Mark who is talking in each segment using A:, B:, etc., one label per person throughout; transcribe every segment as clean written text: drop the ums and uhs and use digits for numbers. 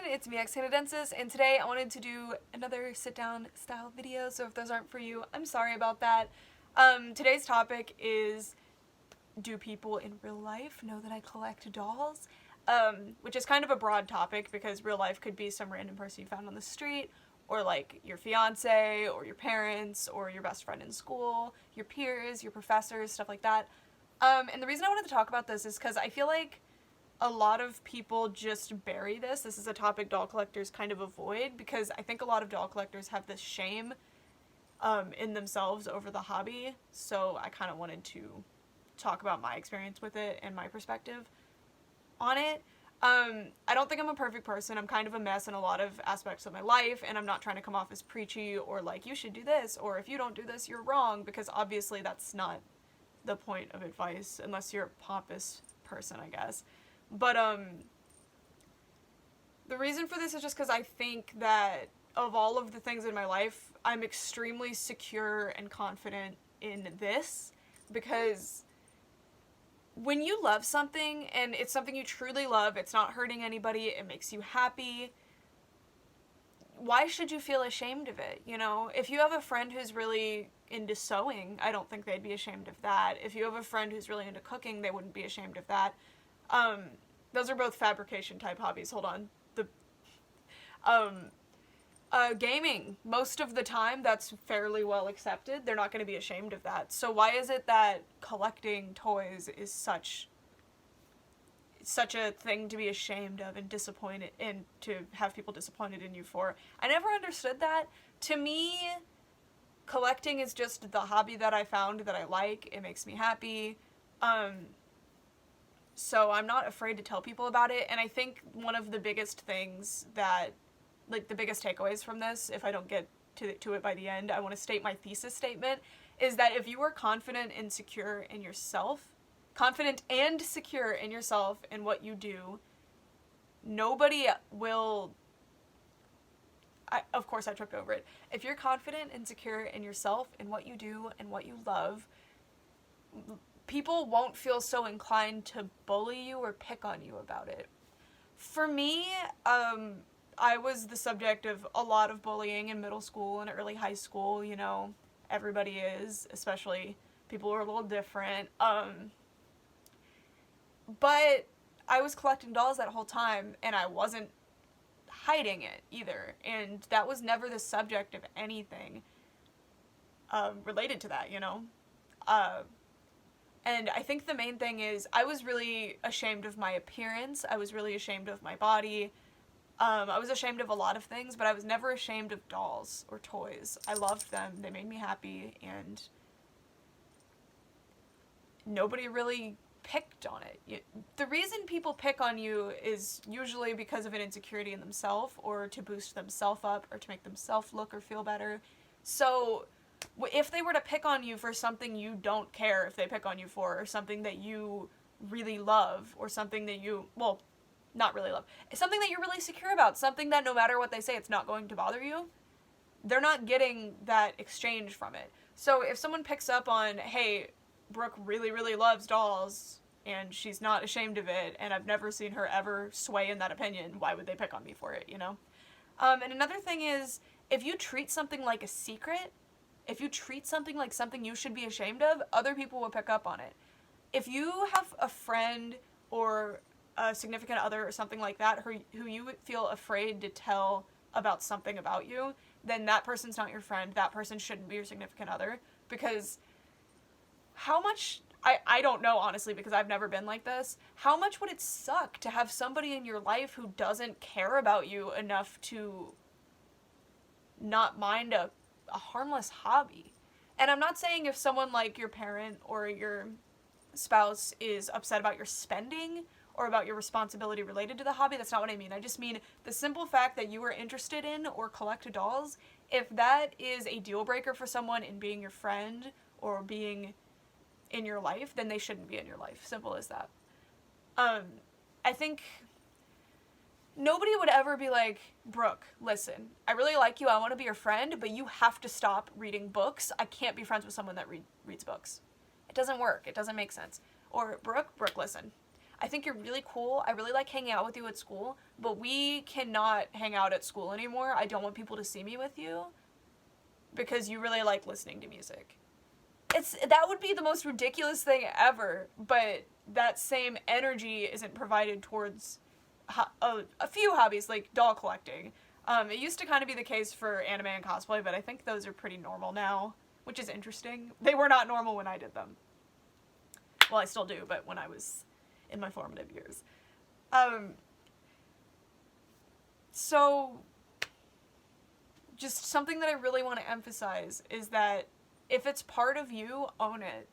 A: it's me, Canadensis, and today I wanted to do another sit-down style video, so if those aren't for you, I'm sorry about that. Today's topic is, do people in real life know that I collect dolls? Which is kind of a broad topic because real life could be some random person you found on the street, or like your fiance, or your parents, or your best friend in school, your peers, your professors, stuff like that. And the reason I wanted to talk about this is because I feel like a lot of people just bury this. This is a topic doll collectors kind of avoid because I think a lot of doll collectors have this shame in themselves over the hobby. So I kind of wanted to talk about my experience with it and my perspective on it. I don't think I'm a perfect person. I'm kind of a mess in a lot of aspects of my life, and I'm not trying to come off as preachy or like, you should do this, or if you don't do this, you're wrong, because obviously that's not the point of advice, unless you're a pompous person, I guess. But, the reason for this is just because I think that of all of the things in my life, I'm extremely secure and confident in this, because when you love something, and it's something you truly love, it's not hurting anybody, it makes you happy, why should you feel ashamed of it, you know? If you have a friend who's really into sewing, I don't think they'd be ashamed of that. If you have a friend who's really into cooking, they wouldn't be ashamed of that. Those are both fabrication type hobbies. Hold on. Gaming. Most of the time, that's fairly well accepted. They're not going to be ashamed of that. So why is it that collecting toys is such a thing to be ashamed of and disappointed, and to have people disappointed in you for? I never understood that. To me, collecting is just the hobby that I found that I like. It makes me happy. So I'm not afraid to tell people about it, and I think one of the biggest things that, like, the biggest takeaways from this, if I don't get to it by the end, I want to state my thesis statement, is that if you are confident and secure in yourself, confident and secure in yourself and what you do, nobody will... Of course I tripped over it. If you're confident and secure in yourself and what you do and what you love, people won't feel so inclined to bully you or pick on you about it. For me, I was the subject of a lot of bullying in middle school and early high school, you know. Everybody is, especially people who are a little different. But I was collecting dolls that whole time, and I wasn't hiding it either. And that was never the subject of anything related to that, you know. And I think the main thing is I was really ashamed of my appearance. I was really ashamed of my body. I was ashamed of a lot of things, but I was never ashamed of dolls or toys. I loved them. They made me happy, and nobody really picked on it. The reason people pick on you is usually because of an insecurity in themselves, or to boost themselves up, or to make themselves look or feel better. So if they were to pick on you for something you don't care if they pick on you for, or something that you really love, or something that you, well, not really love, something that you're really secure about, something that no matter what they say, it's not going to bother you, they're not getting that exchange from it. So if someone picks up on, hey, Brooke really, really loves dolls, and she's not ashamed of it, and I've never seen her ever sway in that opinion, why would they pick on me for it, you know? And another thing is, if you treat something like a secret, if you treat something like something you should be ashamed of, other people will pick up on it. If you have a friend or a significant other or something like that who you feel afraid to tell about something about you, then that person's not your friend. That person shouldn't be your significant other, because how much... I don't know, honestly, because I've never been like this. How much would it suck to have somebody in your life who doesn't care about you enough to not mind a harmless hobby? And I'm not saying if someone like your parent or your spouse is upset about your spending or about your responsibility related to the hobby, that's not what I mean. I just mean the simple fact that you are interested in or collect dolls, if that is a deal breaker for someone in being your friend or being in your life, then they shouldn't be in your life. Simple as that. I think nobody would ever be like, Brooke, listen, I really like you, I want to be your friend, but you have to stop reading books. I can't be friends with someone that reads books. It doesn't work. It doesn't make sense. Or, Brooke, listen, I think you're really cool. I really like hanging out with you at school, but we cannot hang out at school anymore. I don't want people to see me with you because you really like listening to music. That would be the most ridiculous thing ever, but that same energy isn't provided towards a few hobbies, like doll collecting. It used to kind of be the case for anime and cosplay, but I think those are pretty normal now, which is interesting. They were not normal when I did them. Well, I still do, but when I was in my formative years. So, just something that I really want to emphasize is that if it's part of you, own it.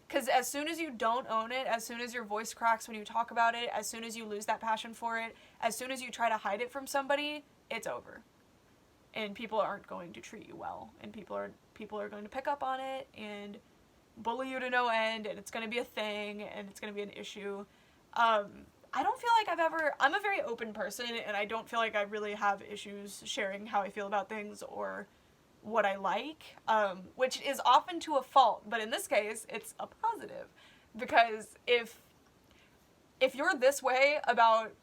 A: Because as soon as you don't own it, as soon as your voice cracks when you talk about it, as soon as you lose that passion for it, as soon as you try to hide it from somebody, it's over. And people aren't going to treat you well. And people are going to pick up on it and bully you to no end, and it's going to be a thing, and it's going to be an issue. I don't feel like I'm a very open person, and I don't feel like I really have issues sharing how I feel about things or what I like, which is often to a fault, but in this case, it's a positive, because if you're this way about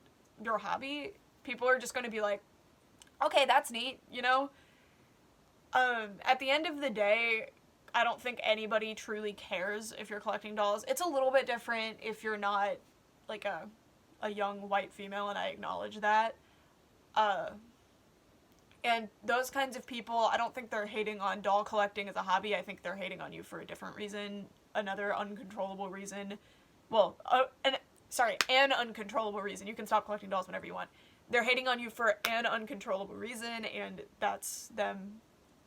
A: your hobby, people are just going to be like, okay, that's neat, you know? At the end of the day, I don't think anybody truly cares if you're collecting dolls. It's a little bit different if you're not, like, a young white female, and I acknowledge that. And those kinds of people, I don't think they're hating on doll collecting as a hobby. I think they're hating on you for a different reason. Another uncontrollable reason. Well, an uncontrollable reason. You can stop collecting dolls whenever you want. They're hating on you for an uncontrollable reason, and that's them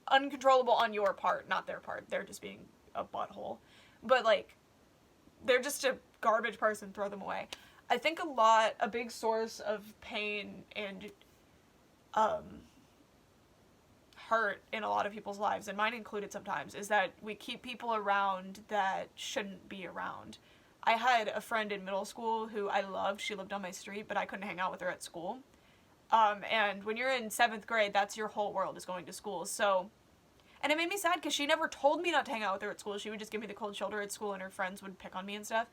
A: uncontrollable on your part, not their part. They're just being a butthole. But, like, they're just a garbage person, throw them away. I think a big source of pain and hurt in a lot of people's lives, and mine included sometimes, is that we keep people around that shouldn't be around. I had a friend in middle school who I loved. She lived on my street, but I couldn't hang out with her at school. And when you're in 7th grade, that's your whole world, is going to school. So, and it made me sad because she never told me not to hang out with her at school. She would just give me the cold shoulder at school, and her friends would pick on me and stuff.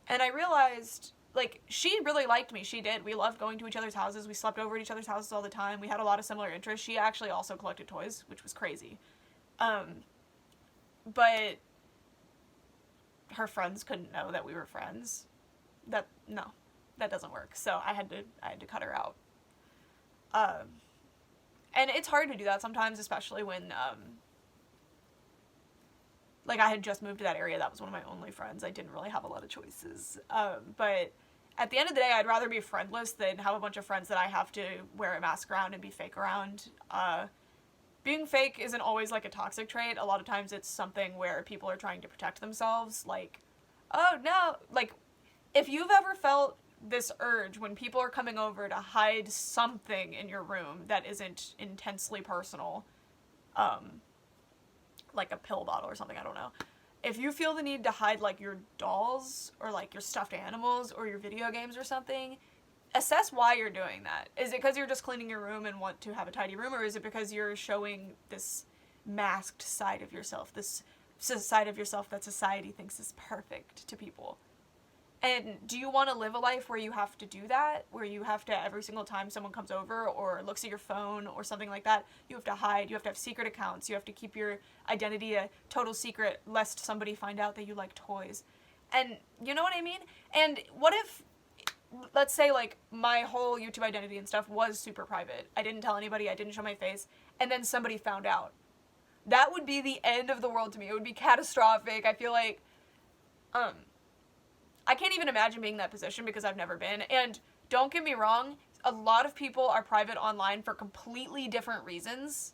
A: And I realized, like, she really liked me. She did. We loved going to each other's houses. We slept over at each other's houses all the time. We had a lot of similar interests. She actually also collected toys, which was crazy. But her friends couldn't know that we were friends. That doesn't work. So I had to cut her out. And it's hard to do that sometimes, especially when, like, I had just moved to that area. That was one of my only friends. I didn't really have a lot of choices. But at the end of the day, I'd rather be friendless than have a bunch of friends that I have to wear a mask around and be fake around. Being fake isn't always, like, a toxic trait. A lot of times it's something where people are trying to protect themselves. Like, oh, no. Like, if you've ever felt this urge when people are coming over to hide something in your room that isn't intensely personal, like a pill bottle or something, I don't know. If you feel the need to hide, like, your dolls or, like, your stuffed animals or your video games or something, assess why you're doing that. Is it because you're just cleaning your room and want to have a tidy room, or is it because you're showing this masked side of yourself, this side of yourself that society thinks is perfect to people? And do you want to live a life where you have to do that? Where you have to, every single time someone comes over or looks at your phone or something like that, you have to hide, you have to have secret accounts, you have to keep your identity a total secret lest somebody find out that you like toys. And you know what I mean? And what if, let's say, like, my whole YouTube identity and stuff was super private. I didn't tell anybody, I didn't show my face, and then somebody found out. That would be the end of the world to me. It would be catastrophic. I feel like, I can't even imagine being in that position because I've never been. And don't get me wrong, a lot of people are private online for completely different reasons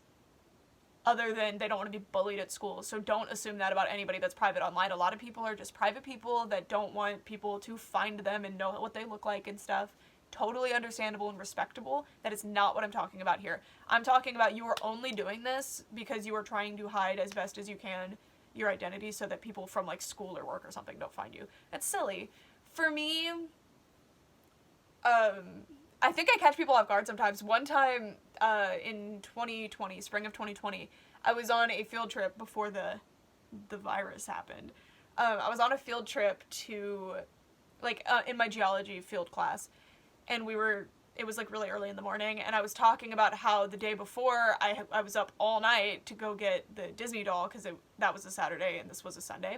A: other than they don't want to be bullied at school. So don't assume that about anybody that's private online. A lot of people are just private people that don't want people to find them and know what they look like and stuff. Totally understandable and respectable. That is not what I'm talking about here. I'm talking about you are only doing this because you are trying to hide as best as you can your identity so that people from, like, school or work or something don't find you. That's silly. For me, I think I catch people off guard sometimes. One time, in 2020, spring of 2020, I was on a field trip before the virus happened. I was on a field trip to like in my geology field class, and it was like really early in the morning, and I was talking about how the day before I was up all night to go get the Disney doll, because that was a Saturday and this was a Sunday.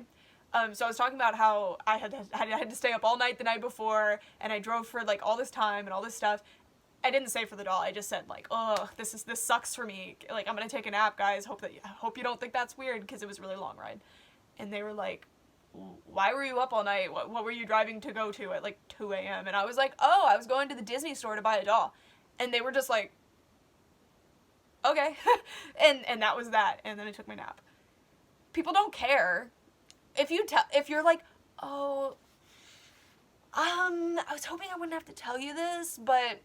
A: So I was talking about how I had to stay up all night the night before, and I drove for like all this time and all this stuff. I didn't say for the doll. I just said like, oh, this sucks for me. Like, I'm gonna take a nap, guys. Hope you don't think that's weird, because it was a really long ride. And they were like, why were you up all night? What were you driving to go to at like 2 a.m.? And I was like, oh, I was going to the Disney store to buy a doll. And they were just like, okay. and that was that. And then I took my nap. People don't care. If you're like, oh, I was hoping I wouldn't have to tell you this, but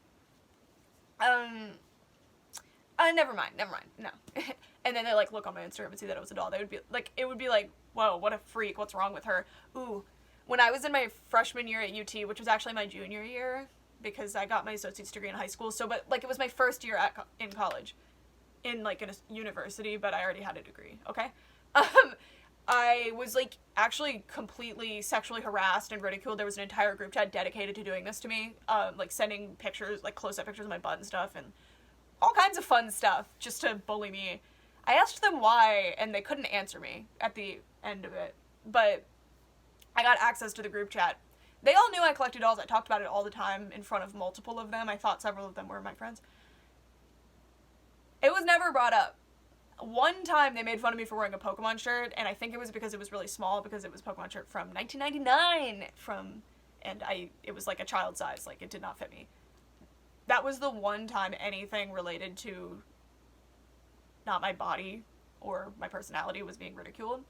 A: never mind, no. And then they like look on my Instagram and see that it was a doll. It would be like, whoa, what a freak, what's wrong with her? Ooh, when I was in my freshman year at UT, which was actually my junior year, because I got my associate's degree in high school, but like it was my first year in college, in like in a university, but I already had a degree, okay? I was like actually completely sexually harassed and ridiculed. There was an entire group chat dedicated to doing this to me, like sending pictures, like close-up pictures of my butt and stuff, and all kinds of fun stuff just to bully me. I asked them why, and they couldn't answer me at the end of it, but I got access to the group chat. They all knew I collected dolls. I talked about it all the time in front of multiple of them. I thought several of them were my friends. It was never brought up. One time they made fun of me for wearing a Pokemon shirt, and I think it was because it was really small, because it was a Pokemon shirt from 1999, and it was like a child size, like it did not fit me. That was the one time anything related to not my body or my personality was being ridiculed.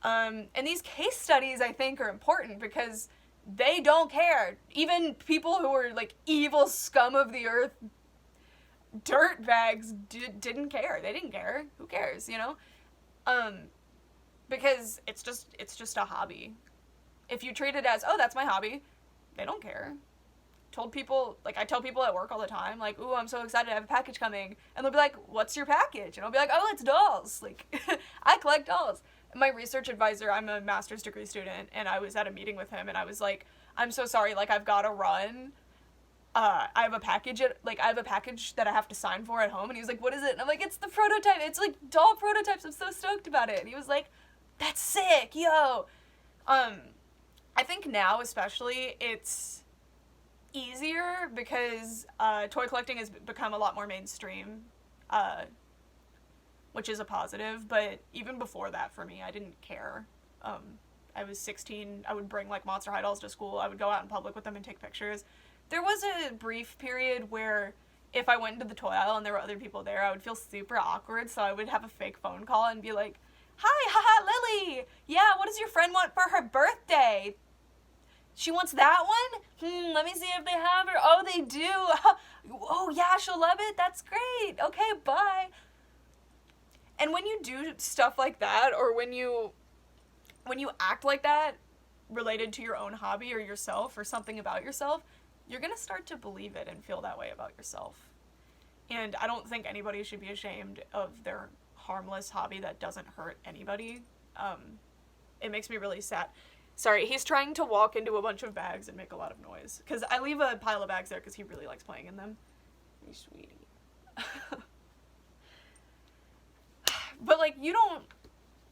A: And these case studies, I think, are important because they don't care. Even people who are like evil scum of the earth, dirtbags, didn't care. They didn't care. Who cares, you know? Because it's just a hobby. If you treat it as, oh, that's my hobby, they don't care. I tell people at work all the time, like, ooh, I'm so excited, I have a package coming. And they'll be like, what's your package? And I'll be like, oh, it's dolls. Like, I collect dolls. My research advisor, I'm a master's degree student, and I was at a meeting with him, and I was like, I'm so sorry, like, I've got to run. I have a package that I have to sign for at home. And he was like, what is it? And I'm like, it's the prototype. It's like doll prototypes. I'm so stoked about it. And he was like, that's sick, yo. I think now especially it's easier because toy collecting has become a lot more mainstream, which is a positive. But even before that, for me, I didn't care. I was 16. I would bring like Monster High dolls to school. I would go out in public with them and take pictures. There was a brief period where if I went into the toy aisle and there were other people there, I would feel super awkward, so I would have a fake phone call and be like, hi, haha, Lily! Yeah, what does your friend want for her birthday? She wants that one? Let me see if they have her. Oh, they do. Oh, yeah, she'll love it. That's great. Okay, bye. And when you do stuff like that, or when you act like that related to your own hobby or yourself or something about yourself, you're going to start to believe it and feel that way about yourself. And I don't think anybody should be ashamed of their harmless hobby that doesn't hurt anybody. It makes me really sad. Sorry, he's trying to walk into a bunch of bags and make a lot of noise. Because I leave a pile of bags there because he really likes playing in them. You sweetie. But, like,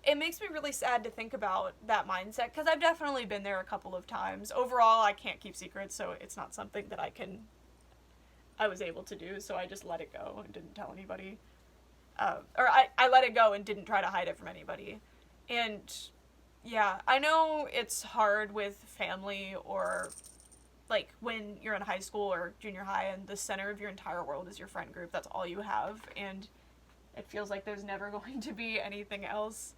A: it makes me really sad to think about that mindset, because I've definitely been there a couple of times. Overall, I can't keep secrets, so it's not something that I was able to do, so I just let it go and didn't tell anybody. I let it go and didn't try to hide it from anybody. And, yeah, I know it's hard with family, or, like, when you're in high school or junior high and the center of your entire world is your friend group. That's all you have, and it feels like there's never going to be anything else.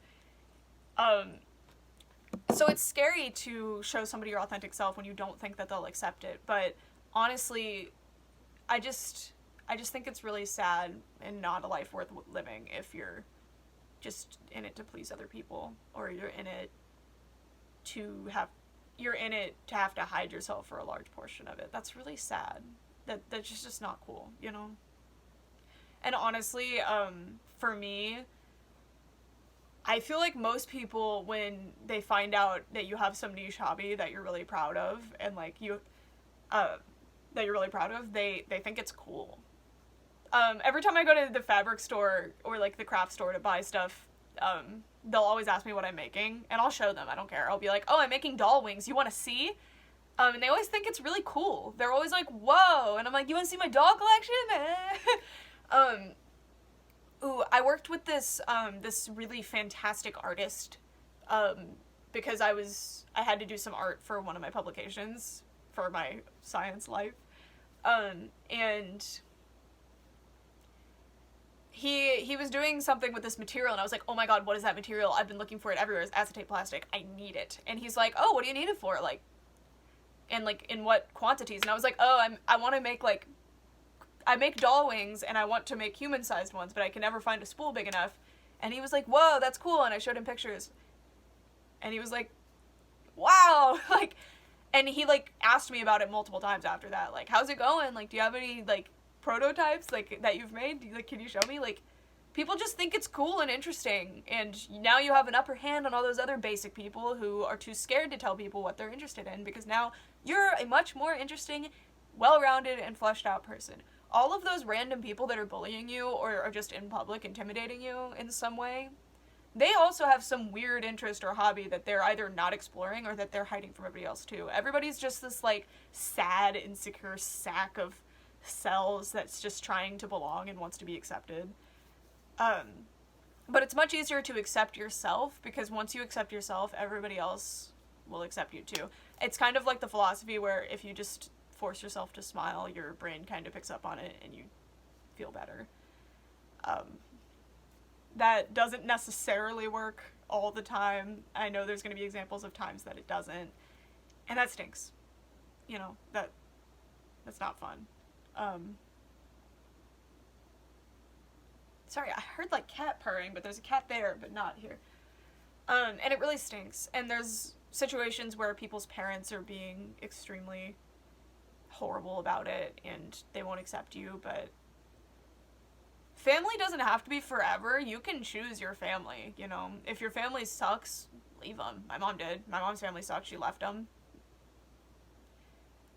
A: So it's scary to show somebody your authentic self when you don't think that they'll accept it. But honestly, I just think it's really sad and not a life worth living if you're just in it to please other people, or you're in it to have to hide yourself for a large portion of it. That's really sad. That's just not cool, you know? And honestly, for me, I feel like most people, when they find out that you have some niche hobby that you're really proud of, and like that you're really proud of, they think it's cool. Every time I go to the fabric store or like the craft store to buy stuff, they'll always ask me what I'm making, and I'll show them. I don't care. I'll be like, oh, I'm making doll wings. You want to see? And they always think it's really cool. They're always like, whoa. And I'm like, you want to see my doll collection? I worked with this really fantastic artist, because I had to do some art for one of my publications for my science life. And he was doing something with this material, and I was like, oh my god, what is that material? I've been looking for it everywhere. It's acetate plastic. I need it. And he's like, oh, what do you need it for? Like, and like, in what quantities? And I was like, oh, I want to make like, I make doll wings, and I want to make human-sized ones, but I can never find a spool big enough. And he was like, whoa, that's cool. And I showed him pictures, and he was like, wow. Like, and he like asked me about it multiple times after that. Like, how's it going? Like, do you have any like prototypes like that you've made? Like, can you show me? Like, people just think it's cool and interesting, and now you have an upper hand on all those other basic people who are too scared to tell people what they're interested in, because now you're a much more interesting, well-rounded, and fleshed out person. All of those random people that are bullying you or are just in public intimidating you in some way, they also have some weird interest or hobby that they're either not exploring or that they're hiding from everybody else too. Everybody's just this like sad, insecure sack of cells that's just trying to belong and wants to be accepted. But it's much easier to accept yourself, because once you accept yourself, everybody else will accept you too. It's kind of like the philosophy where if you just force yourself to smile, your brain kind of picks up on it and you feel better. That doesn't necessarily work all the time. I know there's going to be examples of times that it doesn't, and that stinks. You know, that's not fun. Sorry, I heard like cat purring, but there's a cat there, but not here. And it really stinks. And there's situations where people's parents are being extremely horrible about it and they won't accept you, but family doesn't have to be forever. You can choose your family, you know. If your family sucks, leave them. My mom did. My mom's family sucked. She left them.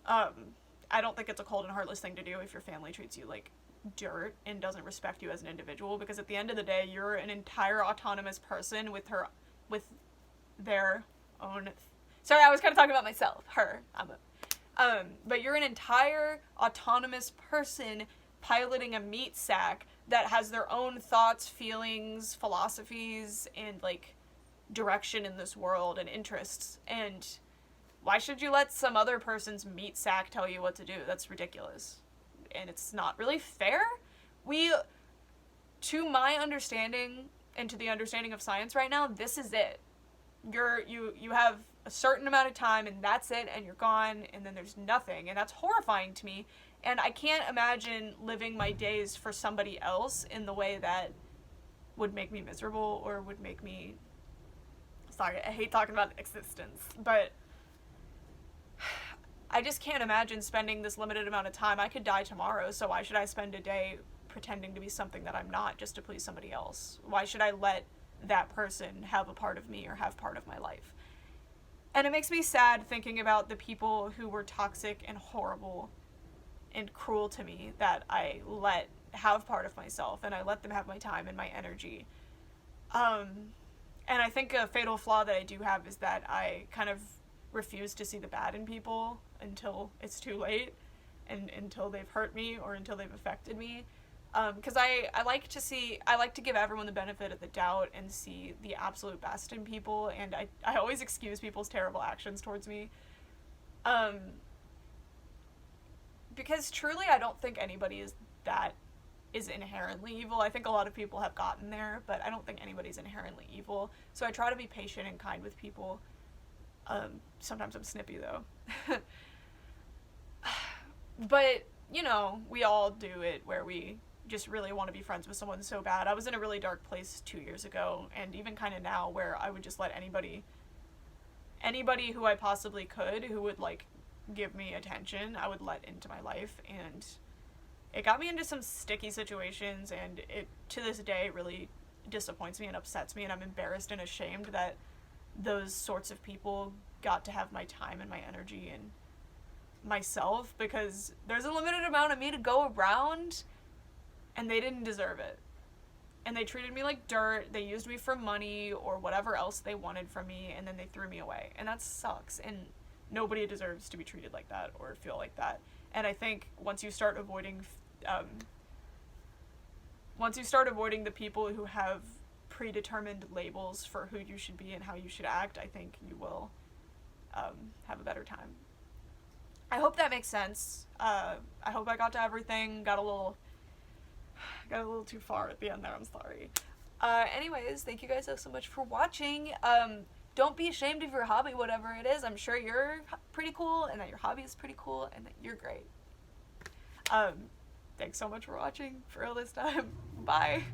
A: I don't think it's a cold and heartless thing to do if your family treats you like dirt and doesn't respect you as an individual, because at the end of the day, you're an entire autonomous person with their own... Sorry, I was kind of talking about myself. Her. But you're an entire autonomous person piloting a meat sack that has their own thoughts, feelings, philosophies, and, like, direction in this world and interests. And why should you let some other person's meat sack tell you what to do? That's ridiculous. And it's not really fair. To my understanding, and to the understanding of science right now, this is it. You have a certain amount of time, and that's it, and you're gone, and then there's nothing, and that's horrifying to me. And I can't imagine living my days for somebody else in the way that would make me miserable or would make me... Sorry, I hate talking about existence, but I just can't imagine spending this limited amount of time. I could die tomorrow, so why should I spend a day pretending to be something that I'm not just to please somebody else? Why should I let that person have a part of me or have part of my life? And it makes me sad thinking about the people who were toxic and horrible and cruel to me that I let have part of myself, and I let them have my time and my energy. And I think a fatal flaw that I do have is that I kind of refuse to see the bad in people until it's too late, and until they've hurt me or until they've affected me. Because I like to give everyone the benefit of the doubt and see the absolute best in people, and I always excuse people's terrible actions towards me. Because truly I don't think anybody is inherently evil. I think a lot of people have gotten there, but I don't think anybody's inherently evil. So I try to be patient and kind with people. Sometimes I'm snippy though. But, you know, we all do it where we just really want to be friends with someone so bad. I was in a really dark place 2 years ago, and even kind of now, where I would just let anybody who I possibly could, who would, like, give me attention, I would let into my life, and it got me into some sticky situations, and it, to this day, really disappoints me and upsets me, and I'm embarrassed and ashamed that those sorts of people got to have my time and my energy and myself, because there's a limited amount of me to go around, and they didn't deserve it. And they treated me like dirt, they used me for money or whatever else they wanted from me, and then they threw me away. And that sucks, and nobody deserves to be treated like that or feel like that. And I think once you start avoiding the people who have predetermined labels for who you should be and how you should act, I think you will have a better time. I hope that makes sense. I hope I got to everything. Got a little too far at the end there, I'm sorry. Anyways, thank you guys so much for watching. Don't be ashamed of your hobby, whatever it is. I'm sure you're pretty cool, and that your hobby is pretty cool, and that you're great. Thanks so much for watching for all this time. Bye.